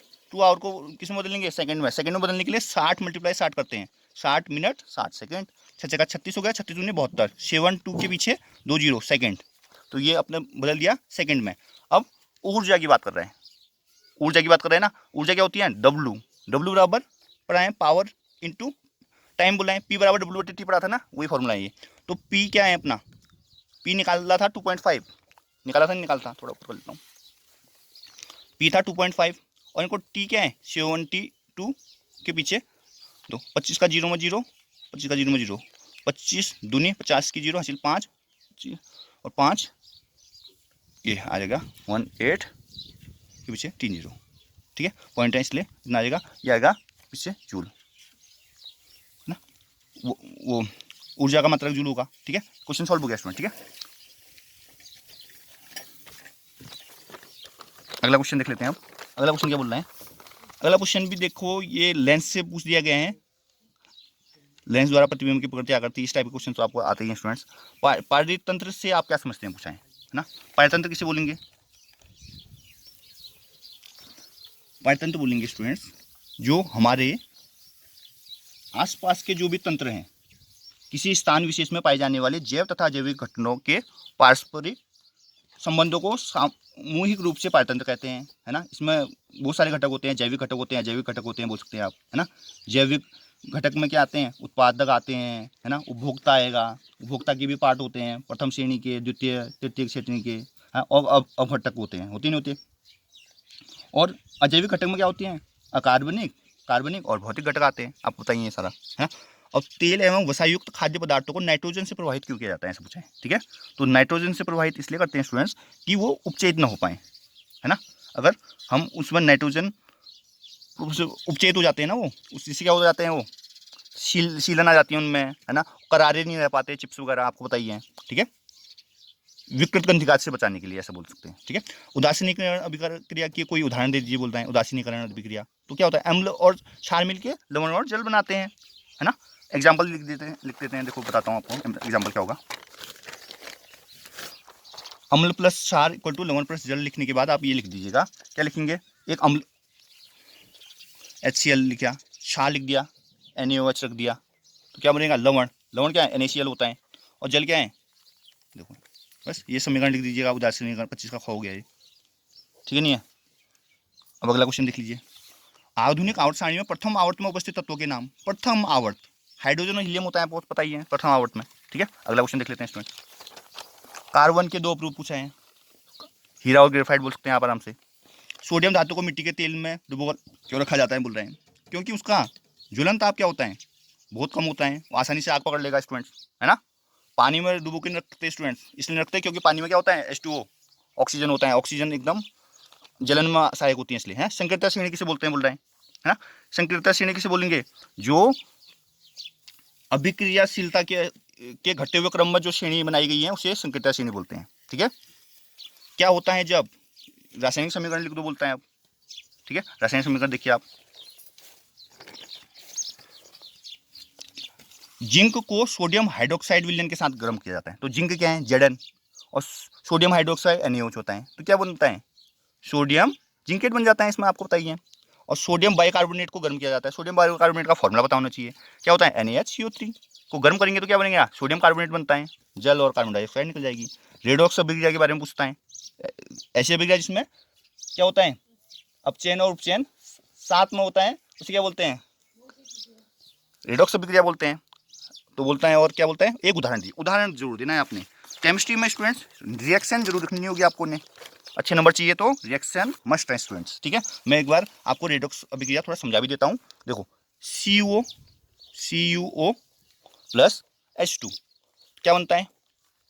[SPEAKER 1] को किस में बदलेंगे, सेकंड में, सेकंड में बदलने के लिए 60 × 60 करते हैं, 60 मिनट 60 सेकंड, 6 का 36 हो गया, 36 दूनी 72, 7 2 के पीछे 2 जीरो सेकंड, तो ये अपने बदल दिया सेकंड में। अब ऊर्जा की बात कर रहे हैं, ऊर्जा की बात कर रहे हैं ना, ऊर्जा क्या होती है W, W बराबर पढ़ाए पावर इंटू टाइम बोला है, P बराबर W/T पढ़ा था ना, वही फॉर्मूला है ये। तो P क्या है अपना, P निकाला था 2.5, निकाला था नहीं निकाला था, थोड़ा ऊपर कर लेता हूँ, P था 2.5 और इनको T क्या है 72 के पीछे, तो 25 का 0 में 0, 25 का 0 में 0, 25 दूनी 50 की 0 हासिल 5 और 5 ये आ जाएगा 18 के पीछे 3 जीरो। ठीक है, पॉइंट है इसलिए इतना आ जाएगा, ये आएगा पीछे जूल ना, वो ऊर्जा का मतलब जूल होगा। ठीक है, क्वेश्चन सॉल्व हो गया स्टूडेंट। ठीक है, अगला क्वेश्चन देख लेते हैं। अब अगला क्वेश्चन क्या बोल रहे हैं, अगला क्वेश्चन भी देखो, ये लेंस से पूछ दिया गया है, लेंस द्वारा प्रतिबिंब की प्रकृति आकृति, इस टाइप के क्वेश्चन तो आपको आते ही हैं स्टूडेंट्स। पारतंत्र से आप क्या समझते हैं, पूछा है ना। पारतंत्र किसे बोलेंगे, पारतंत्र बोलेंगे स्टूडेंट्स जो हमारे आसपास के जो भी तंत्र हैं, किसी स्थान विशेष में पाए जाने वाले जैव तथा अजैविक घटनाओं के पारस्परिक संबंधों को सामूहिक रूप से पारतंत्र कहते हैं, है ना। इसमें बहुत सारे घटक होते हैं, जैविक घटक होते हैं, अजैविक घटक होते हैं, बोल सकते हैं आप, है ना। जैविक घटक में क्या आते हैं, उत्पादक आते हैं, है ना, उपभोक्ता आएगा, उपभोक्ता के भी पार्ट होते हैं, प्रथम श्रेणी के, द्वितीय तृतीय श्रेणी के, और अवघटक होते हैं, होते नहीं होते। और अजैविक घटक में क्या होती हैं, अकार्बनिक, कार्बनिक और भौतिक घटक आते हैं, आप बताइए सारा, है। और तेल एवं वसायुक्त खाद्य पदार्थों को नाइट्रोजन से प्रभावित क्यों किया जाता है, ऐसा पूछा है, ठीक है। तो नाइट्रोजन से प्रभावित इसलिए करते हैं स्टूडेंट्स कि वो उपचेत ना हो पाए, है ना। अगर हम उसमें नाइट्रोजन उपचेत हो जाते हैं ना, वो उससे क्या हो जाते हैं, वो शीलन आ जाती है उनमें, है ना, करारे नहीं रह पाते, चिप्स वगैरह आपको बताइए, ठीक है, विकृत गंधिकात से बचाने के लिए, ऐसा बोल सकते हैं, ठीक है। उदासीनीकरण अभिक्रिया की कोई उदाहरण दे दीजिए, बोलता है उदासीनीकरण अभिक्रिया। तो क्या होता है, अम्ल और क्षार मिलकर लवण और जल बनाते हैं, है ना। एग्जाम्पल लिख देते हैं, देखो बताता हूँ आपको एग्जाम्पल क्या होगा। अम्ल प्लस क्षार इक्वल टू लवण प्लस जल लिखने के बाद आप ये लिख दीजिएगा, क्या लिखेंगे, एक अम्ल HCl लिखा, क्षार लिख दिया, NaOH रख दिया, तो क्या बनेगा, लवण। लवण क्या है, NaCl होता है, और जल क्या है, देखो बस ये समीकरण लिख दीजिएगा, उदासीनीकरण 25 का खो गया ये, ठीक है, नहीं है। अब अगला क्वेश्चन देख लीजिए, आधुनिक आवर्त सारणी में प्रथम आवर्त में उपस्थित तत्वों के नाम। प्रथम आवर्त हाइड्रोजन और हीलियम होता है, बहुत पता ही है प्रथम आवर्त में, ठीक है। अगला क्वेश्चन देख लेते हैं स्टूडेंट। कार्बन के 2 प्रूफ पूछा है, हीरा और ग्रेफाइट बोल सकते हैं आप आराम से। सोडियम धातु को मिट्टी के तेल में डुबो क्यों रखा जाता है, बोल रहे हैं, क्योंकि उसका ज्वलन ताप क्या होता है, बहुत कम होता है, वो आसानी से आग पकड़ लेगा स्टूडेंट्स, है ना। पानी में डुबो के रखते हैं स्टूडेंट्स, इसलिए रखते हैं क्योंकि पानी में क्या होता है, H2O, ऑक्सीजन होता है, ऑक्सीजन एकदम जलन में सहायक होती है, इसलिए, है। संक्रियता श्रेणी किसे बोलते हैं, बोल रहे हैं, है ना। संक्रियता श्रेणी किसे बोलेंगे, जो अभिक्रियाशीलता के घटते हुए क्रम में जो श्रेणी बनाई गई है उसे संक्रियता श्रेणी बोलते हैं, ठीक है। क्या होता है जब रासायनिक समीकरण लिख दो, बोलता है आप, ठीक है। रासायनिक समीकरण देखिए आप, जिंक को सोडियम हाइड्रोक्साइड विलयन के साथ गर्म किया जाता है, तो जिंक क्या है, Zn, और सोडियम हाइड्रोक्साइड NaOH होता है, तो क्या बनता है, सोडियम जिंकेट बन जाता है, इसमें आपको बताइए। और सोडियम बाइकार्बोनेट को गर्म किया जाता है, सोडियम बाइकार्बोनेट का फॉर्मूला पता होना चाहिए, क्या होता है, NaHCO3 को गर्म करेंगे तो क्या बनेगा, सोडियम कार्बोनेट बनता है, जल और कार्बन डाइऑक्साइड निकल जाएगी। रेडॉक्स अभिक्रिया के बारे में पूछता है, ऐसी अभिक्रिया जिसमें क्या होता है, अपचयन और उपचयन साथ में होता है, उसे क्या बोलते हैं, रेडॉक्स अभिक्रिया बोलते हैं। तो बोलता है, और क्या बोलता है, एक उदाहरण दिए, उदाहरण जरूर देना है आपने। केमिस्ट्री में स्टूडेंट्स रिएक्शन जरूर लिखनी होगी आपको ने, अच्छे नंबर चाहिए तो रिएक्शन मस्ट है स्टूडेंट्स, ठीक है। मैं एक बार आपको रेडॉक्स अभिक्रिया थोड़ा समझा भी देता हूँ, देखो CuO प्लस H2 क्या बनता है,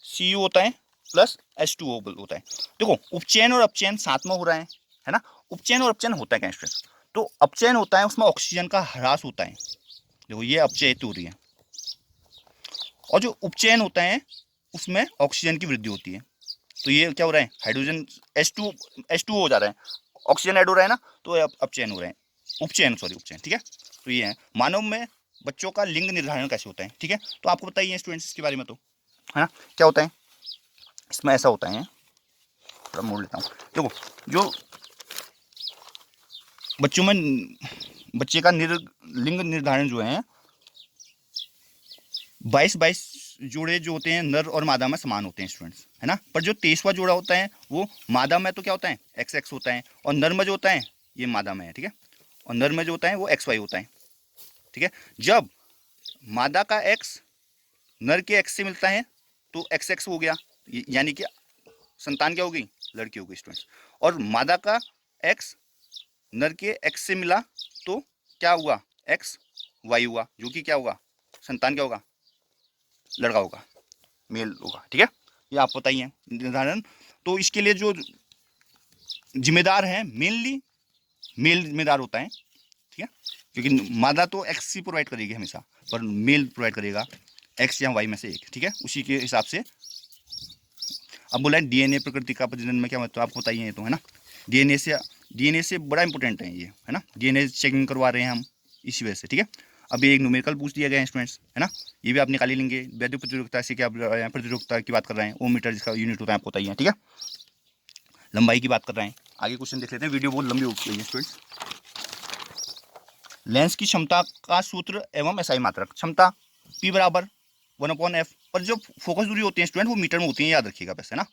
[SPEAKER 1] Cu होता है प्लस H2O होता है। देखो उपचयन और अपचयन साथ में हो रहा है ना। उपचयन और अपचयन होता है क्या स्टूडेंट्स, तो अपचयन होता है उसमें ऑक्सीजन का ह्रास होता है, देखो ये अपचयित हो रही है, और जो उपचयन होता है उसमें ऑक्सीजन की वृद्धि होती है। तो ये क्या हो रहा है, हाइड्रोजन H2O हो जा रहा है, ऑक्सीजन ऐड हो रहा है ना, तो अपचयन हो रहा है, उपचयन, ठीक है। तो ये है, मानव में बच्चों का लिंग निर्धारण कैसे होता है, ठीक है। तो आपको बताइए स्टूडेंट्स इसके बारे में, तो है ना, क्या होता है इसमें, ऐसा होता है, थोड़ा मोड़ लेता हूँ, देखो जो बच्चों में बच्चे का लिंग निर्धारण जो है 22 जोड़े जो होते हैं नर और मादा में समान होते हैं स्टूडेंट्स, है ना। पर जो 23वां जोड़ा होता है वो मादा में तो क्या होता है, XX होता है, और नर में जो होता है ये मादा में है, ठीक है, और नर में जो होता है वो XY होता है, ठीक है। जब मादा का X नर के X से मिलता है तो XX हो गया, यानी कि संतान क्या हो गई, लड़की हो गई स्टूडेंट्स। और मादा का X नर के X से मिला तो क्या हुआ, XY हुआ, जो कि क्या होगा, संतान क्या होगा, लड़का होगा, मेल होगा, ठीक है। ये आप बताइए निर्धारण। तो इसके लिए जो जिम्मेदार है मेनली मेल जिम्मेदार होता है, ठीक है, क्योंकि मादा तो X ही प्रोवाइड करेगी हमेशा, पर मेल प्रोवाइड करेगा X या Y में से एक, ठीक है, उसी के हिसाब से। अब बोला है DNA प्रकृति का प्रजनन में क्या मतलब, आपको बताइए, ये तो है ना। DNA से डीएनए से बड़ा इंपॉर्टेंट है ये, है ना, डीएनए चेकिंग करवा रहे हैं हम इसी वजह से, ठीक है। अब ये एक न्यूमेरिकल पूछ दिया गया है स्टूडेंट्स, है ना, ये भी आप निकाल ही लेंगे। वैद्युत प्रतिरोधकता से क्या प्रतिरोधकता की बात कर रहे हैं, ओम मीटर जिसका यूनिट होता है आपको बताइए, ठीक है। लंबाई की बात कर रहे हैं। आगे क्वेश्चन देख लेते हैं, वीडियो बहुत लंबी हो गई है स्टूडेंट्स। लेंस की क्षमता का सूत्र एवं एसआई मात्रक। क्षमता P बराबर 1/f, पर जो फोकस दूरी होती है स्टूडेंट वो मीटर में होती है, याद रखिएगा बस, है ना,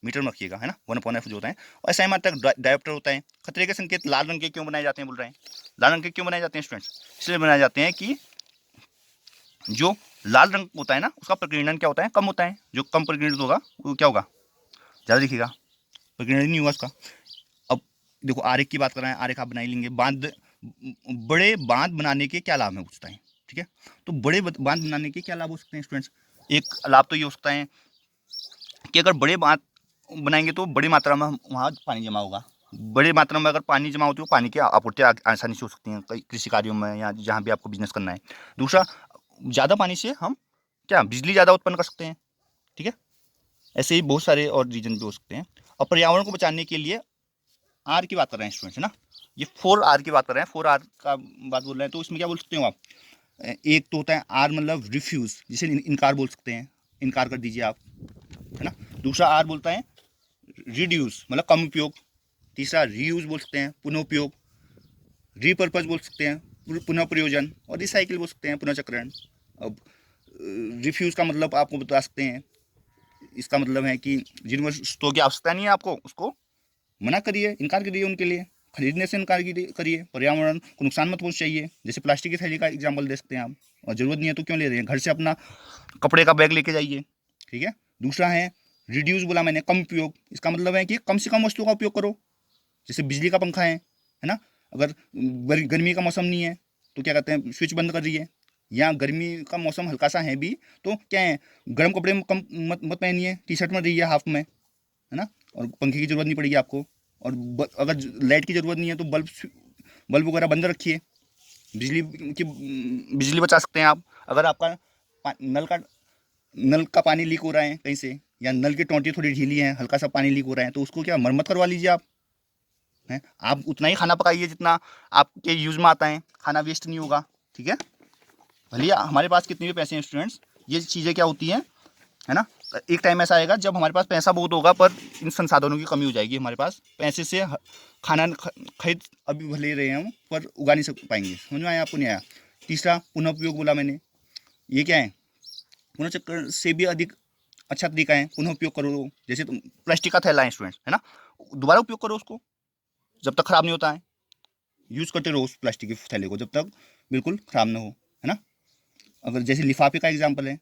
[SPEAKER 1] मीटर में रखिएगा, है ना, 1/f जो होता है। और एसआई मात्रक डायोप्टर होता है। खतरे के संकेत लाल रंग के क्यों बनाए जाते हैं, बोल रहे हैं। लाल रंग के क्यों बनाए जाते हैं स्टूडेंट्स, इसलिए बनाए जाते हैं कि जो लाल रंग होता है ना उसका प्रकीर्णन क्या होता है, कम होता है। जो कम प्रकीर्णित होगा वो क्या होगा, ज़्यादा दिखेगा, प्रकीर्णन नहीं होगा उसका। अब देखो आरेख की बात कर रहे हैं, आरेख आप बना ही लेंगे। बांध, बड़े बांध बनाने के क्या लाभ है पूछता है, ठीक है। तो बड़े बांध बनाने के क्या लाभ हो सकते हैं स्टूडेंट्स। एक लाभ तो ये हो सकता है कि अगर बड़े बांध बनाएंगे तो बड़ी मात्रा में वहाँ पानी जमा होगा। बड़ी मात्रा में अगर पानी जमा होती है, पानी की आपूर्ति आसानी से हो सकती है कई कृषि कार्यों में या जहाँ भी आपको बिजनेस करना है। दूसरा, ज़्यादा पानी से हम क्या बिजली ज़्यादा उत्पन्न कर सकते हैं, ठीक है। ऐसे ही बहुत सारे और रीजन भी हो सकते हैं। और पर्यावरण को बचाने के लिए आर की बात कर रहे हैं स्टूडेंट्स, है ना, ये 4R की बात कर रहे हैं, 4R का बात बोल रहे हैं। तो इसमें क्या बोल सकते हो आप, एक तो होता है आर मतलब रिफ्यूज़, जिसे इनकार बोल सकते हैं, इनकार कर दीजिए आप, है ना। दूसरा आर बोलता है रिड्यूस मतलब कम उपयोग। तीसरा रीयूज बोल सकते हैं, पुनः उपयोग। रीपर्पज बोल सकते हैं, पुनः प्रयोजन। और रिसाइकिल बोल सकते हैं, पुनःचक्रण। अब रिफ्यूज़ का मतलब आपको बता सकते हैं, इसका मतलब है कि जिन वस्तुओं की आवश्यकता नहीं है आपको उसको मना करिए, इनकार करिए, उनके लिए खरीदने से इनकार करिए। पर्यावरण को नुकसान मत पहुंचाइए, जैसे प्लास्टिक की थैली का एग्जाम्पल दे सकते हैं आप, और ज़रूरत नहीं है तो क्यों ले रहे हैं, घर से अपना कपड़े का बैग लेके जाइए, ठीक है। दूसरा है रिड्यूस, बोला मैंने, कम उपयोग। इसका मतलब है कि कम से कम वस्तुओं का उपयोग करो, जैसे बिजली का पंखा है ना, अगर गर्मी का मौसम नहीं है तो क्या कहते हैं स्विच बंद कर दीजिए, या गर्मी का मौसम हल्का सा है भी तो क्या है गर्म कपड़े कम मत पहनिए, टी शर्ट में रहिए, हाफ में, है ना। और पंखे की जरूरत नहीं पड़ेगी आपको। और अगर लाइट की ज़रूरत नहीं है तो बल्ब वगैरह बंद रखिए, बिजली बचा सकते हैं आप। अगर आपका नल का पानी लीक हो रहा है कहीं से, या नल की टोंटी थोड़ी ढीली है, हल्का सा पानी लीक हो रहा है, तो उसको क्या मरम्मत करवा लीजिए आप, हैं। आप उतना ही खाना पकाइए जितना आपके यूज़ में आता है, खाना वेस्ट नहीं होगा, ठीक है। भले हमारे पास कितने भी पैसे हैं स्टूडेंट्स, ये चीज़ें क्या होती हैं, है ना, एक टाइम ऐसा आएगा जब हमारे पास पैसा बहुत होगा पर इन संसाधनों की कमी हो जाएगी। हमारे पास पैसे से खाना खरीद अभी भले रहे हम पर उगा नहीं पाएंगे। समझ में आया आपको, नहीं आया। तीसरा पुनः उपयोग बोला मैंने, ये क्या है, पुनः चक्र से भी अधिक अच्छा तरीका है, पुनः उपयोग करो। जैसे तुम प्लास्टिक का थैला है स्टूडेंट्स, है ना, दोबारा उपयोग करो उसको जब तक ख़राब नहीं होता है, यूज़ करते रहो उस प्लास्टिक के थैले को जब तक बिल्कुल ख़राब ना हो, है ना। अगर जैसे लिफाफे का एग्जांपल है,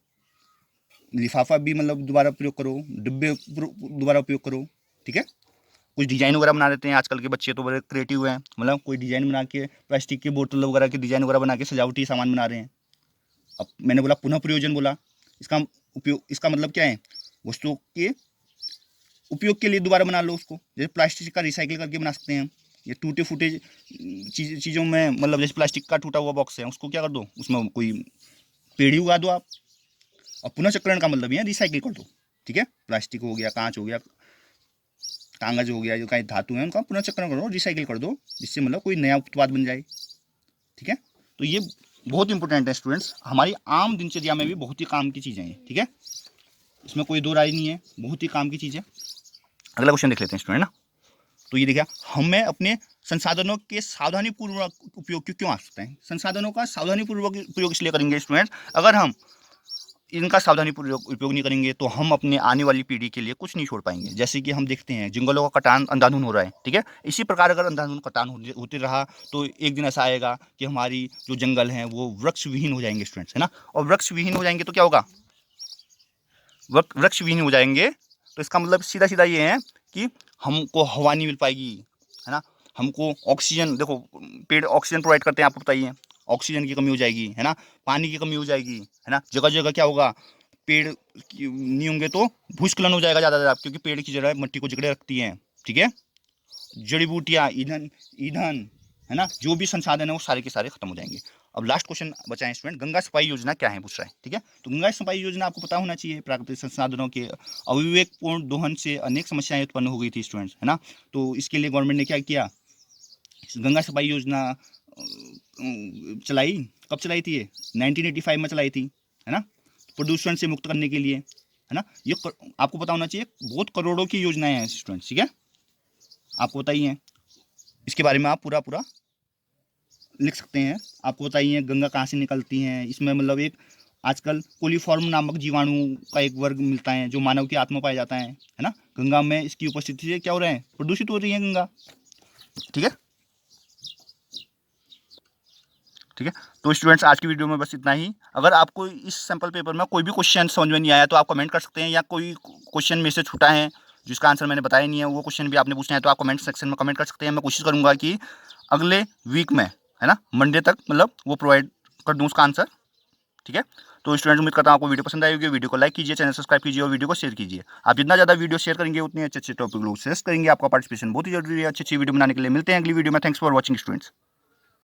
[SPEAKER 1] लिफाफा भी मतलब दोबारा प्रयोग करो, डिब्बे दोबारा उपयोग करो, ठीक है। कुछ डिज़ाइन वगैरह बना देते हैं आजकल के बच्चे, तो बड़े क्रिएटिव हैं, मतलब कोई डिज़ाइन बना के प्लास्टिक की बोतल वगैरह के डिज़ाइन वगैरह बना के सजावटी सामान बना रहे हैं। अब मैंने बोला पुनः प्रयोजन बोला, इसका उपयोग, इसका मतलब क्या है, वस्तुओं के उपयोग के लिए दोबारा बना लो उसको। जैसे प्लास्टिक का रिसाइकिल करके बना सकते हैं, ये टूटे फूटे चीज़ों में, मतलब जैसे प्लास्टिक का टूटा हुआ बॉक्स है उसको क्या कर दो, उसमें कोई पेड़ ही उगा दो आप। और पुनःचक्रण का मतलब ये रिसाइकिल कर दो, ठीक है। प्लास्टिक हो गया, कांच हो गया, कागज हो गया, जो कहीं धातु है उनका पुनःचक्रण करो, रिसाइकिल कर दो, जिससे मतलब कोई नया उत्पाद बन जाए, ठीक है। तो ये बहुत इंपॉर्टेंट है स्टूडेंट्स, हमारी आम दिनचर्या में भी बहुत ही काम की चीज़ें हैं, ठीक है, इसमें कोई दो राय नहीं है, बहुत ही काम की चीज़ है। अगला क्वेश्चन देख लेते हैं स्टूडेंट ना। तो ये देखिए, हमें अपने संसाधनों के सावधानीपूर्वक उपयोग क्यों आ सकते हैं। संसाधनों का सावधानीपूर्वक उपयोग इसलिए करेंगे स्टूडेंट्स, अगर हम इनका सावधानीपूर्वक उपयोग नहीं करेंगे तो हम अपने आने वाली पीढ़ी के लिए कुछ नहीं छोड़ पाएंगे। जैसे कि हम देखते हैं जंगलों का कटान अंधाधुंध हो रहा है, ठीक है। इसी प्रकार अगर अंधाधुंध कटान होते रहा तो एक दिन ऐसा आएगा कि हमारी जो जंगल हैं वो वृक्ष विहीन हो जाएंगे स्टूडेंट्स, है ना। और वृक्ष विहीन हो जाएंगे तो क्या होगा, वृक्ष विहीन हो जाएंगे तो इसका मतलब सीधा सीधा ये है कि हमको हवा नहीं मिल पाएगी, है ना। हमको ऑक्सीजन, देखो पेड़ ऑक्सीजन प्रोवाइड करते हैं, आपको बताइए, ऑक्सीजन की कमी हो जाएगी, है ना, पानी की कमी हो जाएगी, है ना। जगह जगह क्या होगा, पेड़ नहीं होंगे तो भूस्खलन हो जाएगा ज़्यादा, क्योंकि पेड़ की जड़ मिट्टी को जकड़े रखती है, ठीक है। जड़ी बूटियाँ, ईंधन ईंधन, है ना, जो भी संसाधन है वो सारे के सारे खत्म हो जाएंगे। अब लास्ट क्वेश्चन बचा है स्टूडेंट, गंगा सफाई योजना क्या है पूछ रहा है, ठीक है। तो गंगा सफाई योजना आपको पता होना चाहिए। प्राकृतिक संसाधनों के अविवेकपूर्ण दोहन से अनेक समस्याएं उत्पन्न हो गई थी स्टूडेंट्स, है ना। तो इसके लिए गवर्नमेंट ने क्या किया, गंगा सफाई योजना चलाई, कब चलाई थी ये? 1985 में चलाई थी, है ना, प्रदूषण से मुक्त करने के लिए, है ना। ये आपको पता होना चाहिए, बहुत करोड़ों की योजनाएं हैं स्टूडेंट्स, ठीक है, आपको बताइए। इसके बारे में आप पूरा पूरा लिख सकते हैं। आपको बताइए गंगा कहाँ से निकलती हैं, इसमें मतलब एक आजकल कोलीफॉर्म नामक जीवाणु का एक वर्ग मिलता है जो मानव की आत्मा पाया जाता है ना। गंगा में इसकी उपस्थिति से क्या हो रहा है, प्रदूषित हो रही है गंगा, ठीक है। ठीक है, तो स्टूडेंट्स आज की वीडियो में बस इतना ही। अगर आपको इस सैम्पल पेपर में कोई भी क्वेश्चन समझ में नहीं आया तो आप कमेंट कर सकते हैं, या कोई क्वेश्चन में से छूटा है जिसका आंसर मैंने बताया नहीं है, वो क्वेश्चन भी आपने पूछना है तो आप कमेंट सेक्शन में कमेंट कर सकते हैं। मैं कोशिश करूँगा कि अगले वीक में, है ना, मंडे तक मतलब वो प्रोवाइड कर दूँ उसका आंसर, ठीक है। तो स्टूडेंट्स उम्मीद करता हूँ आपको वीडियो पसंद आई होगी। वीडियो को लाइक कीजिए, चैनल सब्सक्राइब कीजिए और वीडियो को शेयर कीजिए। आप जितना ज़्यादा वीडियो शेयर करेंगे उतने अच्छे अच्छे टॉपिक लोग शेयर करेंगे। आपका पार्टिसिपेशन बहुत ही जरूरी है अच्छी अच्छी वीडियो बनाने के लिए। मिलते हैं अगली वीडियो में। Thanks for watching students.